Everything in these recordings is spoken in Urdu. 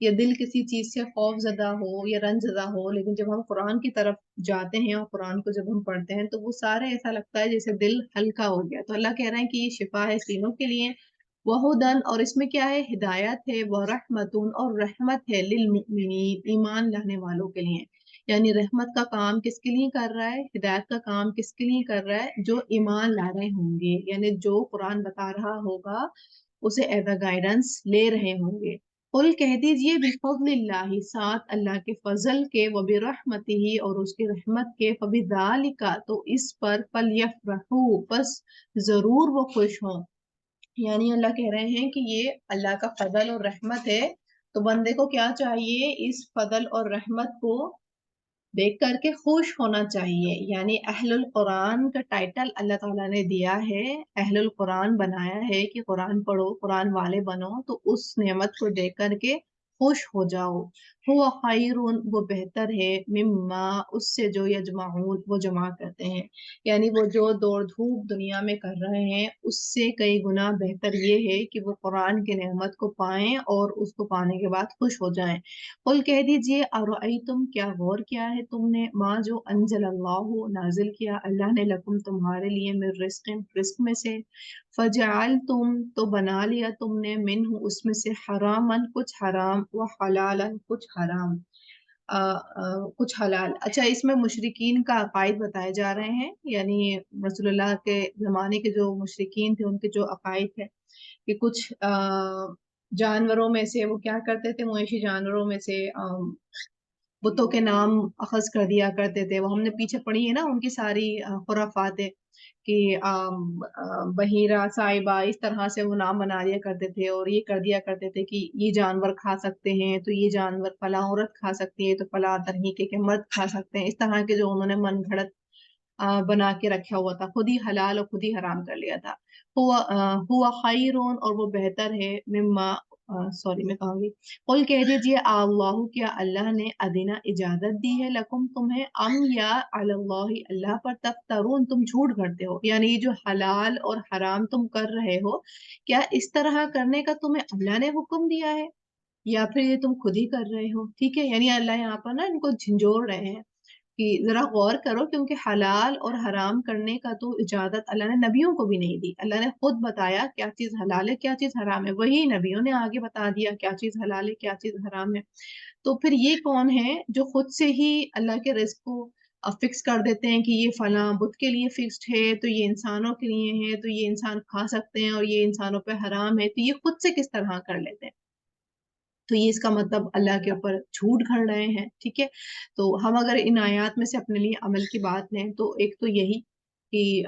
یا دل کسی چیز سے خوف زدہ ہو یا رنج زدہ ہو، لیکن جب ہم قرآن کی طرف جاتے ہیں اور قرآن کو جب ہم پڑھتے ہیں تو وہ سارے ایسا لگتا ہے جیسے دل ہلکا ہو گیا. تو اللہ کہہ رہے ہیں کہ یہ شفا ہے سینوں کے لیے، وہدن، اور اس میں کیا ہے، ہدایت ہے، وہ رحمتن، اور رحمت ہے، للمؤمنین، ایمان لانے والوں کے لیے. یعنی رحمت کا کام کس کے لیے کر رہا ہے، ہدایت کا کام کس کے لیے کر رہا ہے، جو ایمان لا رہے ہوں گے، یعنی جو قرآن بتا رہا ہوگا اسے ایز اے گائیڈنس لے رہے ہوں گے. قل کہہ دیجئے بفضل اللہ، ساتھ اللہ کے فضل کے، وبرحمتہ، اور اس کی رحمت کے، فبذالک، تو اس پر، فلیفرحوا، بس ضرور وہ خوش ہوں. یعنی اللہ کہہ رہے ہیں کہ یہ اللہ کا فضل اور رحمت ہے، تو بندے کو کیا چاہیے، اس فضل اور رحمت کو دیکھ کر کے خوش ہونا چاہیے. یعنی اہل القرآن کا ٹائٹل اللہ تعالیٰ نے دیا ہے، اہل القرآن بنایا ہے کہ قرآن پڑھو، قرآن والے بنو، تو اس نعمت کو دیکھ کر کے خوش ہو جاؤ. ہوا خیر، وہ بہتر ہے، مما، اس سے، جو یجمعون، وہ جمع کرتے ہیں. یعنی وہ جو دوڑ دھوپ دنیا میں کر رہے ہیں اس سے کئی گنا بہتر یہ ہے کہ وہ قرآن کی نعمت کو پائیں اور اس کو پانے کے بعد خوش ہو جائیں. قل کہہ دیجئے، ارأیتم، کیا غور کیا ہے تم نے، ماں، جو انزل اللہ، نازل کیا اللہ نے، لکم، تمہارے لیے، من رزق، رزق میں سے، فجعلتم، تو بنا لیا تم نے، منہ، اس میں سے، حرامن، کچھ حرام، وحلالن، کچھ حرام، کچھ حلال. اچھا، اس میں مشرکین کا عقائد بتائے جا رہے ہیں، یعنی رسول اللہ کے زمانے کے جو مشرکین تھے ان کے جو عقائد تھے کہ کچھ جانوروں میں سے وہ کیا کرتے تھے، مویشی جانوروں میں سے بتوں کے نام اخذ کر دیا کرتے تھے. وہ ہم نے پیچھے پڑھی ہے نا ان کی ساری خرافات، کہ بحیرہ، صائبہ، اس طرح سے وہ نام بنا دیا کرتے تھے اور یہ کر دیا کرتے تھے کہ یہ جانور کھا سکتے ہیں تو یہ جانور، فلاں عورت کھا سکتی ہے تو فلاں طریقے کے مرد کھا سکتے ہیں. اس طرح کے جو انہوں نے من گھڑت بنا کے رکھا ہوا تھا، خود ہی حلال اور خود ہی حرام کر لیا تھا. ہوا خیرون، اور وہ بہتر ہے، مما، سوری میں کہوں گی، قل کہہ دیجئے، اللہ، کیا اللہ نے، ادنا، اجازت دی ہے، لکم، تمہیں، ام، یا علی اللہ، اللہ پر، تفترون، تم جھوٹ گھڑتے ہو. یعنی یہ جو حلال اور حرام تم کر رہے ہو، کیا اس طرح کرنے کا تمہیں اللہ نے حکم دیا ہے یا پھر یہ تم خود ہی کر رہے ہو. ٹھیک ہے، یعنی اللہ یہاں پر نا ان کو جھنجھوڑ رہے ہیں کہ ذرا غور کرو، کیونکہ حلال اور حرام کرنے کا تو اجازت اللہ نے نبیوں کو بھی نہیں دی. اللہ نے خود بتایا کیا چیز حلال ہے کیا چیز حرام ہے، وہی نبیوں نے آگے بتا دیا کیا چیز حلال ہے کیا چیز حرام ہے. تو پھر یہ کون ہے جو خود سے ہی اللہ کے رزق کو فکس کر دیتے ہیں کہ یہ فلاں بت کے لیے فکسڈ ہے تو یہ انسانوں کے لیے ہے تو یہ انسان کھا سکتے ہیں اور یہ انسانوں پہ حرام ہے، تو یہ خود سے کس طرح کر لیتے ہیں. تو یہ اس کا مطلب اللہ کے اوپر جھوٹ گھڑ رہے ہیں. ٹھیک ہے، تو ہم اگر ان آیات میں سے اپنے لیے عمل کی بات لیں تو ایک تو یہی کہ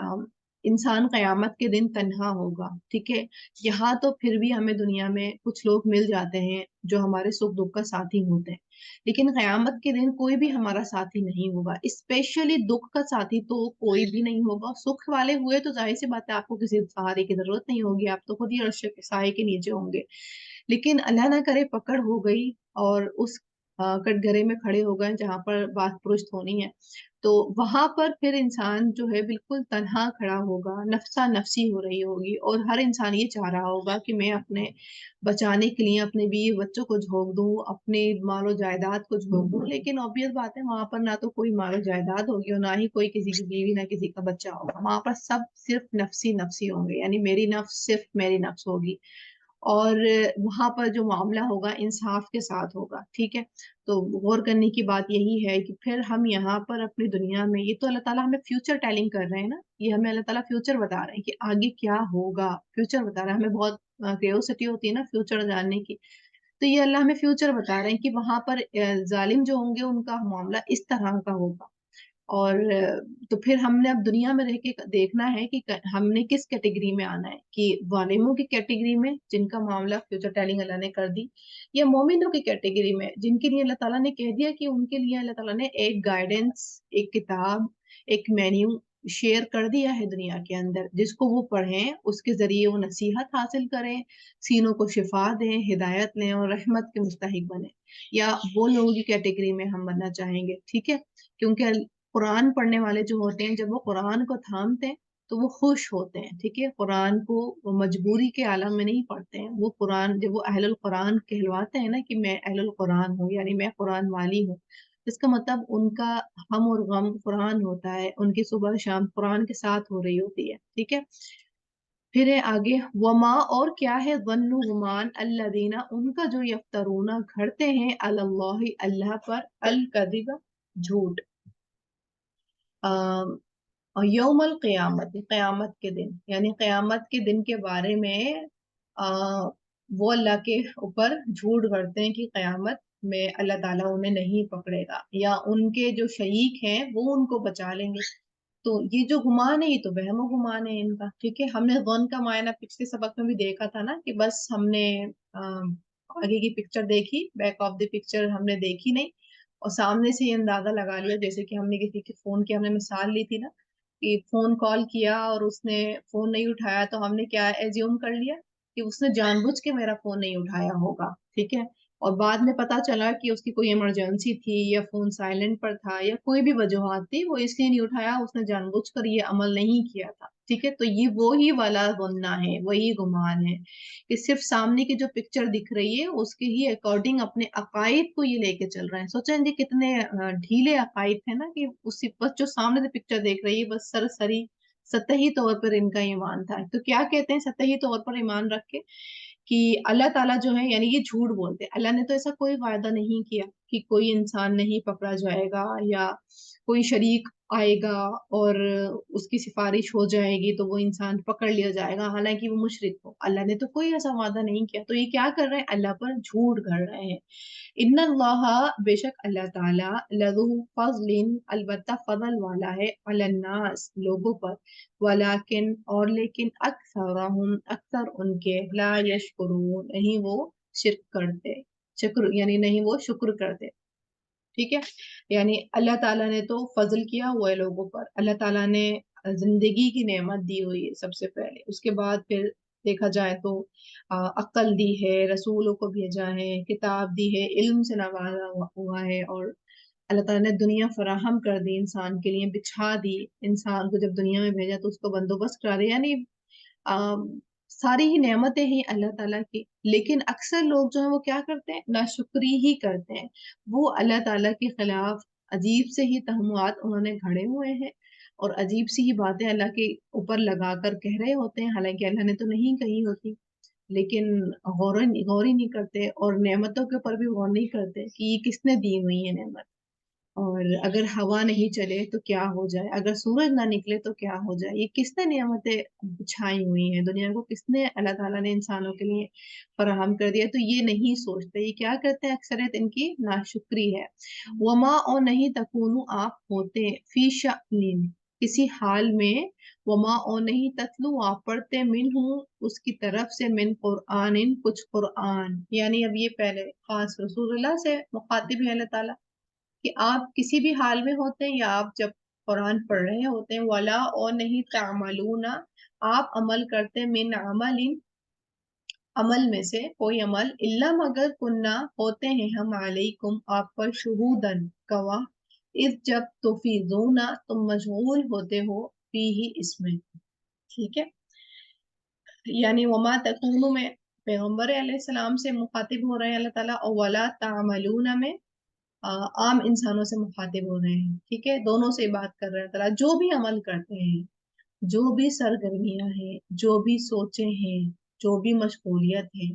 انسان قیامت کے دن تنہا ہوگا. ٹھیک ہے، یہاں تو پھر بھی ہمیں دنیا میں کچھ لوگ مل جاتے ہیں جو ہمارے سکھ دکھ کا ساتھی ہوتے ہیں، لیکن قیامت کے دن کوئی بھی ہمارا ساتھی نہیں ہوگا. اسپیشلی دکھ کا ساتھی تو کوئی بھی نہیں ہوگا. سکھ والے ہوئے تو ظاہر سی بات ہے آپ کو کسی سہارے کی ضرورت نہیں ہوگی، آپ تو خود ہی عرش کے سائے کے نیچے ہوں گے. لیکن اللہ نہ کرے پکڑ ہو گئی اور اس کٹ گرے میں کھڑے ہو گئے جہاں پر بات پرست ہونی ہے، تو وہاں پر پھر انسان جو ہے بالکل تنہا کھڑا ہوگا، نفسا نفسی ہو رہی ہوگی، اور ہر انسان یہ چاہ رہا ہوگا کہ میں اپنے بچانے کے لیے اپنے بیوی بچوں کو جھونک دوں، اپنے مال و جائیداد کو جھونک دوں. لیکن obvious بات ہے وہاں پر نہ تو کوئی مال و جائیداد ہوگی اور نہ ہی کوئی کسی کی بیوی نہ کسی کا بچہ ہوگا. وہاں پر سب صرف نفسی نفسی ہوں گے، یعنی میری نفس صرف میری نفس ہوگی، اور وہاں پر جو معاملہ ہوگا انصاف کے ساتھ ہوگا. ٹھیک ہے، تو غور کرنے کی بات یہی ہے کہ پھر ہم یہاں پر اپنی دنیا میں، یہ تو اللہ تعالیٰ ہمیں فیوچر ٹیلنگ کر رہے ہیں نا، یہ ہمیں اللہ تعالیٰ فیوچر بتا رہے ہیں کہ آگے کیا ہوگا. فیوچر بتا رہے ہیں ہمیں، بہت کیوریوسٹی ہوتی ہے نا فیوچر جاننے کی، تو یہ اللہ ہمیں فیوچر بتا رہے ہیں کہ وہاں پر ظالم جو ہوں گے ان کا معاملہ اس طرح کا ہوگا. اور تو پھر ہم نے اب دنیا میں رہ کے دیکھنا ہے کہ ہم نے کس کیٹیگری میں آنا ہے، کہ ظالموں کی کیٹیگری میں جن کا معاملہ فیوچر ٹیلنگ اللہ نے کر دی، یا مومنوں کی کیٹیگری میں جن کے لیے اللہ تعالیٰ نے کہہ دیا کہ ان کے لیے اللہ تعالیٰ نے ایک گائیڈنس، ایک کتاب، ایک مینیو شیئر کر دیا ہے دنیا کے اندر، جس کو وہ پڑھیں، اس کے ذریعے وہ نصیحت حاصل کریں، سینوں کو شفا دیں، ہدایت لیں اور رحمت کے مستحق بنیں. یا وہ لوگوں کی کیٹیگری میں ہم بننا چاہیں گے. ٹھیک ہے، کیونکہ قرآن پڑھنے والے جو ہوتے ہیں جب وہ قرآن کو تھامتے ہیں تو وہ خوش ہوتے ہیں، ٹھیک ہے، قرآن کو وہ مجبوری کے عالم میں نہیں پڑھتے ہیں، وہ قرآن جب وہ اہل القرآن کہلواتے ہیں نا کہ میں اہل القرآن ہوں، یعنی میں قرآن والی ہوں، اس کا مطلب ان کا ہم اور غم قرآن ہوتا ہے، ان کی صبح شام قرآن کے ساتھ ہو رہی ہوتی ہے، ٹھیک ہے۔ پھر ہے آگے وما، اور کیا ہے ظن گمان الذین، ان کا جو یفترون گھڑتے ہیں اللہ اللہ پر الکذب جھوٹ، اور یوم القیامت قیامت کے دن، یعنی قیامت کے دن کے بارے میں آ، وہ اللہ کے اوپر جھوٹ گھڑتے ہیں کہ قیامت میں اللہ تعالیٰ انہیں نہیں پکڑے گا، یا ان کے جو شریک ہیں وہ ان کو بچا لیں گے۔ تو یہ جو گمان ہے یہ تو وہم و گمان ہے ان کا، ٹھیک ہے۔ ہم نے غن کا معنی پچھلے سبق میں بھی دیکھا تھا نا کہ بس ہم نے آگے کی پکچر دیکھی، بیک آف دی پکچر ہم نے دیکھی نہیں، اور سامنے سے یہ اندازہ لگا لیا، جیسے کہ ہم نے کسی کے فون کی ہم نے مثال لی تھی نا کہ فون کال کیا اور اس نے فون نہیں اٹھایا، تو ہم نے کیا ایزیوم کر لیا کہ اس نے جان بوجھ کے میرا فون نہیں اٹھایا ہوگا، ٹھیک ہے۔ اور بعد میں پتا چلا کہ اس کی کوئی ایمرجنسی تھی یا فون سائلنٹ پر تھا یا کوئی بھی وجوہات تھی، وہ اس لیے نہیں اٹھایا، اس نے جان بوجھ کر یہ عمل نہیں کیا تھا، ٹھیک ہے۔ تو یہ وہی والا گناہ ہے، وہی گمان ہے کہ صرف سامنے کی جو پکچر دکھ رہی ہے اس کے ہی اکارڈنگ اپنے عقائد کو یہ لے کے چل رہے ہیں۔ سوچیں جی کتنے ڈھیلے عقائد ہیں نا کہ اسی بس جو سامنے سے پکچر دیکھ رہی ہے بس سرسری سطحی طور پر ان کا ایمان تھا۔ تو کیا کہتے ہیں سطحی طور پر ایمان رکھ کے کہ اللہ تعالیٰ جو ہے، یعنی یہ جھوٹ بولتے، اللہ نے تو ایسا کوئی وعدہ نہیں کیا کہ کوئی انسان نہیں پکڑا جائے گا یا کوئی شریک آئے گا اور اس کی سفارش ہو جائے گی تو وہ انسان پکڑ لیا جائے گا، حالانکہ وہ مشرک ہو۔ اللہ نے تو کوئی ایسا وعدہ نہیں کیا، تو یہ کیا کر رہے ہیں؟ اللہ پر جھوٹ گھڑ رہے ہیں۔ ان اللہ، بے شک اللہ تعالیٰ، لذو فضل، البتہ فضل والا ہے، علی الناس، لوگوں پر، ولیکن، اور لیکن، اکثرہم، اکثر ان کے، لا یشکرون، نہیں وہ شرک کرتے، شکر یعنی نہیں وہ شکر کرتے، ٹھیک ہے۔ یعنی اللہ تعالیٰ نے تو فضل کیا ہوا ہے لوگوں پر، اللہ تعالیٰ نے زندگی کی نعمت دی ہوئی ہے سب سے پہلے، اس کے بعد پھر دیکھا جائے تو عقل دی ہے، رسولوں کو بھیجا ہے، کتاب دی ہے، علم سے نوازا ہوا ہے، اور اللہ تعالیٰ نے دنیا فراہم کر دی انسان کے لیے، بچھا دی، انسان کو جب دنیا میں بھیجا تو اس کو بندوبست کرا دیا، یعنی ساری ہی نعمتیں ہیں اللہ تعالیٰ کی، لیکن اکثر لوگ جو ہیں وہ کیا کرتے ہیں؟ ناشکری ہی کرتے ہیں، وہ اللہ تعالیٰ کے خلاف عجیب سے ہی تہمات انہوں نے گھڑے ہوئے ہیں اور عجیب سی ہی باتیں اللہ کے اوپر لگا کر کہہ رہے ہوتے ہیں، حالانکہ اللہ نے تو نہیں کہی ہوتی، لیکن غور ہی نہیں کرتے، اور نعمتوں کے اوپر بھی غور نہیں کرتے کہ یہ کس نے دی ہوئی ہے نعمت، اور اگر ہوا نہیں چلے تو کیا ہو جائے، اگر سورج نہ نکلے تو کیا ہو جائے، یہ کس نے نعمتیں بچھائی ہوئی ہیں دنیا کو، کس نے اللہ تعالیٰ نے انسانوں کے لیے فراہم کر دیا، تو یہ نہیں سوچتے، یہ کیا کرتے ہیں؟ اکثریت ان کی ناشکری ہے۔ وما، اور نہیں تکونو، آپ ہوتے، فی شأن، کسی حال میں، وما، اور نہیں تتلو، آپ پڑھتے، من ہوں، اس کی طرف سے، من قرآن، کچھ قرآن، یعنی اب یہ پہلے خاص رسول اللہ سے مخاطب ہے اللہ تعالیٰ کہ آپ کسی بھی حال میں ہوتے ہیں یا آپ جب قرآن پڑھ رہے ہوتے ہیں، ولا، اور نہیں، تعملون، آپ عمل کرتے، من عمل، عمل میں سے کوئی عمل، الا، مگر، کننا، ہوتے ہیں ہم، علیکم، آپ پر، شہودن، گواہ، اس جب تفیضون، تم مشغول ہوتے ہو، فی ہی، اس میں، ٹھیک ہے۔ یعنی وما تکونو میں پیغمبر علیہ السلام سے مخاطب ہو رہے ہیں اللہ تعالیٰ، اور ولا تعملون میں عام انسانوں سے مخاطب ہو رہے ہیں، ٹھیک ہے، دونوں سے بات کر رہے ہیں تعالیٰ، جو بھی عمل کرتے ہیں، جو بھی سرگرمیاں ہیں، جو بھی سوچیں ہیں، جو بھی مشغولیت ہے،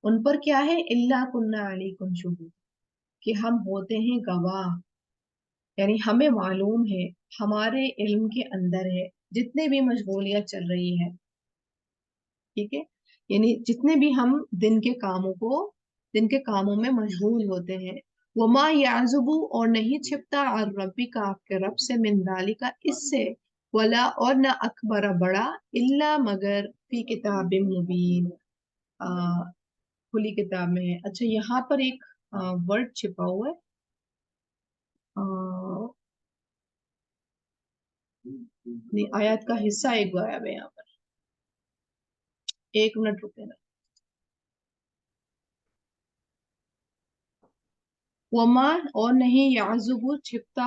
ان پر کیا ہے؟ اللہ کننا علیکم شہود، کہ ہم ہوتے ہیں گواہ، یعنی ہمیں معلوم ہے، ہمارے علم کے اندر ہے، جتنے بھی مشغولیت چل رہی ہے، ٹھیک ہے، یعنی جتنے بھی ہم دن کے کاموں میں مشغول ہوتے ہیں، وما یعزب، اور نہیں چھپتا، عن ربک، آپ کے رب سے، من ذالک، اس سے، ولا، اور نہ، اکبر، بڑا، الا، مگر، فی کتاب مبین، کھلی کتاب میں ہے۔ اچھا یہاں پر ایک ورڈ چھپا ہوا ہے، نہیں، آیات کا حصہ ایک غائب ہے یہاں پر، ایک منٹ رکے نا۔ وما، اور نہیں، یعزب، چھپتا،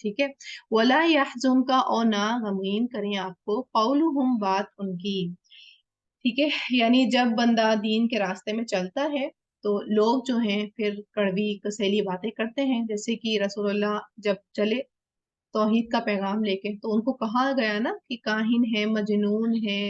ٹھیک ہے. ولا يحزنك اور نہ غمگین کریں آپ کو قولهم بات ان کی. ٹھیک ہے. یعنی جب بندہ دین کے راستے میں چلتا ہے تو لوگ جو ہیں پھر کڑوی کسیلی باتیں کرتے ہیں، جیسے کہ رسول اللہ جب چلے توحید کا پیغام لے کے تو ان کو کہا گیا نا کہ کاہن ہے، مجنون ہے،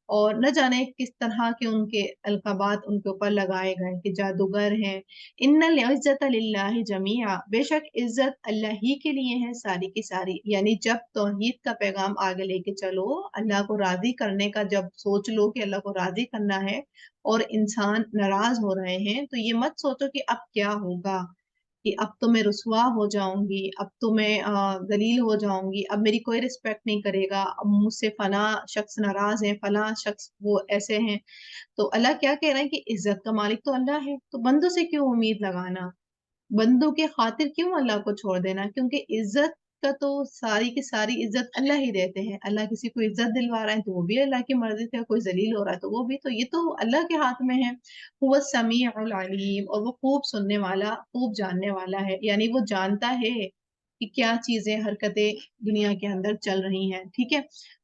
اور نہ جانے کس طرح کے ان کے القابات ان کے اوپر لگائے گئے کہ جادوگر ہیں. ان العزت للہ جمیعا، بے شک عزت اللہ ہی کے لیے ہے ساری کی ساری. یعنی جب توحید کا پیغام آگے لے کے چلو، اللہ کو راضی کرنے کا جب سوچ لو کہ اللہ کو راضی کرنا ہے اور انسان ناراض ہو رہے ہیں، تو یہ مت سوچو کہ اب کیا ہوگا، کہ اب تو میں رسوا ہو جاؤں گی، اب تو میں ذلیل ہو جاؤں گی، اب میری کوئی رسپیکٹ نہیں کرے گا، اب مجھ سے فلاں شخص ناراض ہیں، فلاں شخص وہ ایسے ہیں. تو اللہ کیا کہہ رہے ہیں کہ عزت کا مالک تو اللہ ہے، تو بندوں سے کیوں امید لگانا، بندوں کے خاطر کیوں اللہ کو چھوڑ دینا، کیونکہ عزت کا تو ساری کی ساری عزت اللہ ہی دیتے ہیں. اللہ کسی کو عزت دلوا رہا ہے تو وہ بھی اللہ کی مرضی سے، کوئی ذلیل ہو رہا ہے تو وہ بھی، تو یہ تو اللہ کے ہاتھ میں ہے. هو السمیع العلیم، اور وہ خوب سننے والا، خوب جاننے والا ہے. یعنی وہ جانتا ہے کہ کیا چیزیں، حرکتیں دنیا کے اندر چل رہی ہیں. ٹھیک ہے.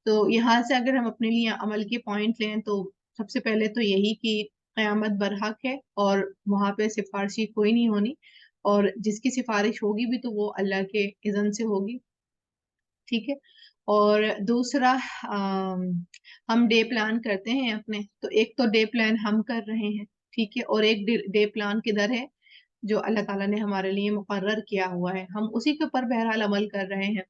تو یہاں سے اگر ہم اپنے لیے عمل کے پوائنٹ لیں تو سب سے پہلے تو یہی کہ قیامت برحق ہے اور وہاں پہ سفارشی کوئی نہیں ہونی، اور جس کی سفارش ہوگی بھی تو وہ اللہ کے اذن سے ہوگی. ٹھیک ہے. اور دوسرا، ہم ڈے پلان کرتے ہیں اپنے، تو ایک تو ڈے پلان ہم کر رہے ہیں، ٹھیک ہے، اور ایک ڈے پلان کدھر ہے جو اللہ تعالیٰ نے ہمارے لیے مقرر کیا ہوا ہے، ہم اسی کے اوپر بہرحال عمل کر رہے ہیں.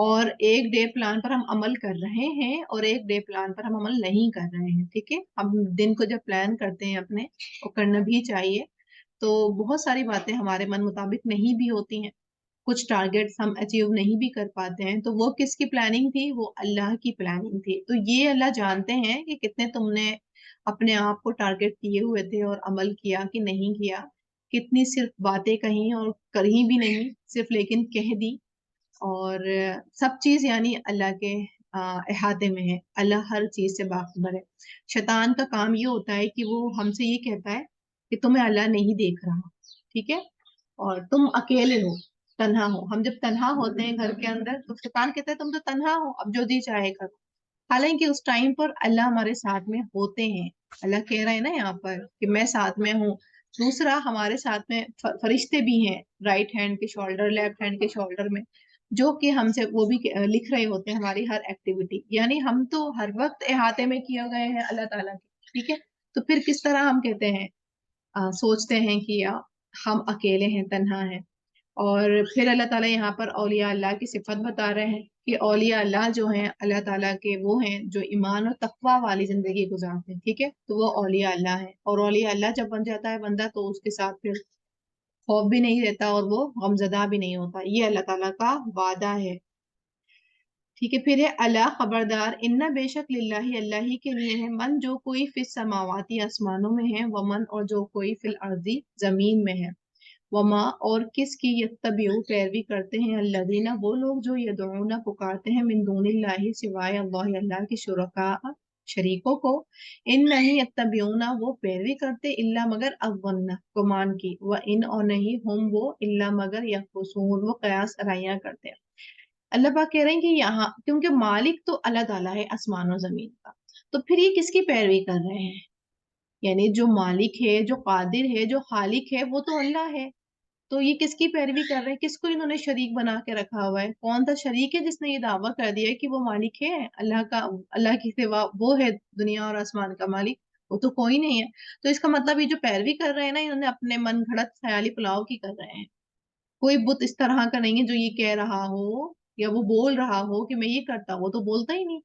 اور ایک ڈے پلان پر ہم عمل کر رہے ہیں اور ایک ڈے پلان پر ہم عمل نہیں کر رہے ہیں. ٹھیک ہے. ہم دن کو جب پلان کرتے ہیں اپنے، اور کرنا بھی چاہیے، تو بہت ساری باتیں ہمارے من مطابق نہیں بھی ہوتی ہیں، کچھ ٹارگیٹس ہم اچیو نہیں بھی کر پاتے ہیں، تو وہ کس کی پلاننگ تھی؟ وہ اللہ کی پلاننگ تھی. تو یہ اللہ جانتے ہیں کہ کتنے تم نے اپنے آپ کو ٹارگیٹ کیے ہوئے تھے اور عمل کیا کہ نہیں کیا، کتنی صرف باتیں کہیں اور کہیں بھی نہیں، صرف لیکن کہہ دی. اور سب چیز یعنی اللہ کے احاطے میں ہے، اللہ ہر چیز سے باخبر ہے. شیطان کا کام یہ ہوتا ہے کہ وہ ہم سے یہ کہتا ہے کہ تمہیں اللہ نہیں دیکھ رہا. ٹھیک ہے. اور تم اکیلے ہو، تنہا ہو. ہم جب تنہا ہوتے ہیں گھر کے اندر تو شیطان کہتا ہے تم تو تنہا ہو، اب جو جی چاہے کرو. حالانکہ اس ٹائم پر اللہ ہمارے ساتھ میں ہوتے ہیں. اللہ کہہ رہے ہیں نا یہاں پر کہ میں ساتھ میں ہوں. دوسرا، ہمارے ساتھ میں فرشتے بھی ہیں، رائٹ ہینڈ کے شولڈر، لیفٹ ہینڈ کے شولڈر میں، جو کہ ہم سے وہ بھی لکھ رہے ہوتے ہیں ہماری ہر ایکٹیویٹی. یعنی ہم تو ہر وقت احاطے میں کیے گئے ہیں اللہ تعالیٰ کے. ٹھیک ہے. تو پھر کس طرح ہم کہتے ہیں، سوچتے ہیں کہ ہم اکیلے ہیں، تنہا ہیں. اور پھر اللہ تعالیٰ یہاں پر اولیاء اللہ کی صفت بتا رہے ہیں کہ اولیاء اللہ جو ہیں اللہ تعالیٰ کے وہ ہیں جو ایمان اور تقوی والی زندگی گزارتے ہیں. ٹھیک ہے. تو وہ اولیاء اللہ ہیں، اور اولیاء اللہ جب بن جاتا ہے بندہ تو اس کے ساتھ پھر خوف بھی نہیں رہتا اور وہ غمزدہ بھی نہیں ہوتا. یہ اللہ تعالیٰ کا وعدہ ہے. ٹھیک ہے. پھر ہے اللہ خبردار، ان بے شک للہ اللہ ہی کے لیے ہے، من جو کوئی فی السماواتی آسمانوں میں ہے، ومن اور جو کوئی فی الارض زمین میں ہے، وما اور کس کی یتبعو پیروی کرتے ہیں، الذین وہ لوگ جو یدعون پکارتے ہیں، من دون اللہ سوائے اللہ، اللہ کی شرکاء شریکوں کو، ان نہیں یتبعون وہ پیروی کرتے، الا مگر الظن گمان کی، و ان اور نہیں ہم وہ الا مگر یخرصون وہ قیاس ارائیاں کرتے ہیں. اللہ پاک کہہ رہے ہیں کہ یہاں کیونکہ مالک تو اللہ تعالیٰ ہے آسمان و زمین کا، تو پھر یہ کس کی پیروی کر رہے ہیں؟ یعنی جو مالک ہے، جو قادر ہے، جو خالق ہے، وہ تو اللہ ہے. تو یہ کس کی پیروی کر رہے ہیں؟ کس کو انہوں نے شریک بنا کے رکھا ہوا ہے؟ کون سا شریک ہے جس نے یہ دعویٰ کر دیا ہے کہ وہ مالک ہے اللہ کا؟ اللہ کے سوا وہ ہے دنیا اور آسمان کا مالک؟ وہ تو کوئی نہیں ہے. تو اس کا مطلب یہ جو پیروی کر رہے ہیں نا، انہوں نے اپنے من گھڑت خیالی پلاؤ کی کر رہے ہیں. کوئی بت اس طرح کا نہیں ہے جو یہ کہہ رہا ہو یا وہ بول رہا ہو کہ میں یہ کرتا ہوں، وہ تو بولتا ہی نہیں.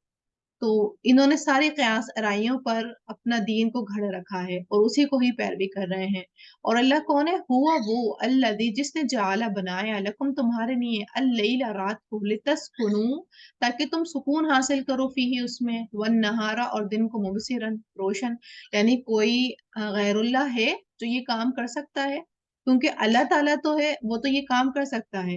تو انہوں نے ساری قیاس ارائیوں پر اپنا دین کو گھڑ رکھا ہے اور اسی کو ہی پیروی کر رہے ہیں. اور اللہ کون ہے؟ ہوا وہ الذی جس نے جعل بنایا لکم تمہارے لیے اللیل رات کو، لتسکنوا تاکہ تم سکون حاصل کرو، فیہ اس میں، والنہار اور دن کو، مبصرا روشن. یعنی کوئی غیر اللہ ہے جو یہ کام کر سکتا ہے؟ کیونکہ اللہ تعالیٰ تو ہے، وہ تو یہ کام کر سکتا ہے.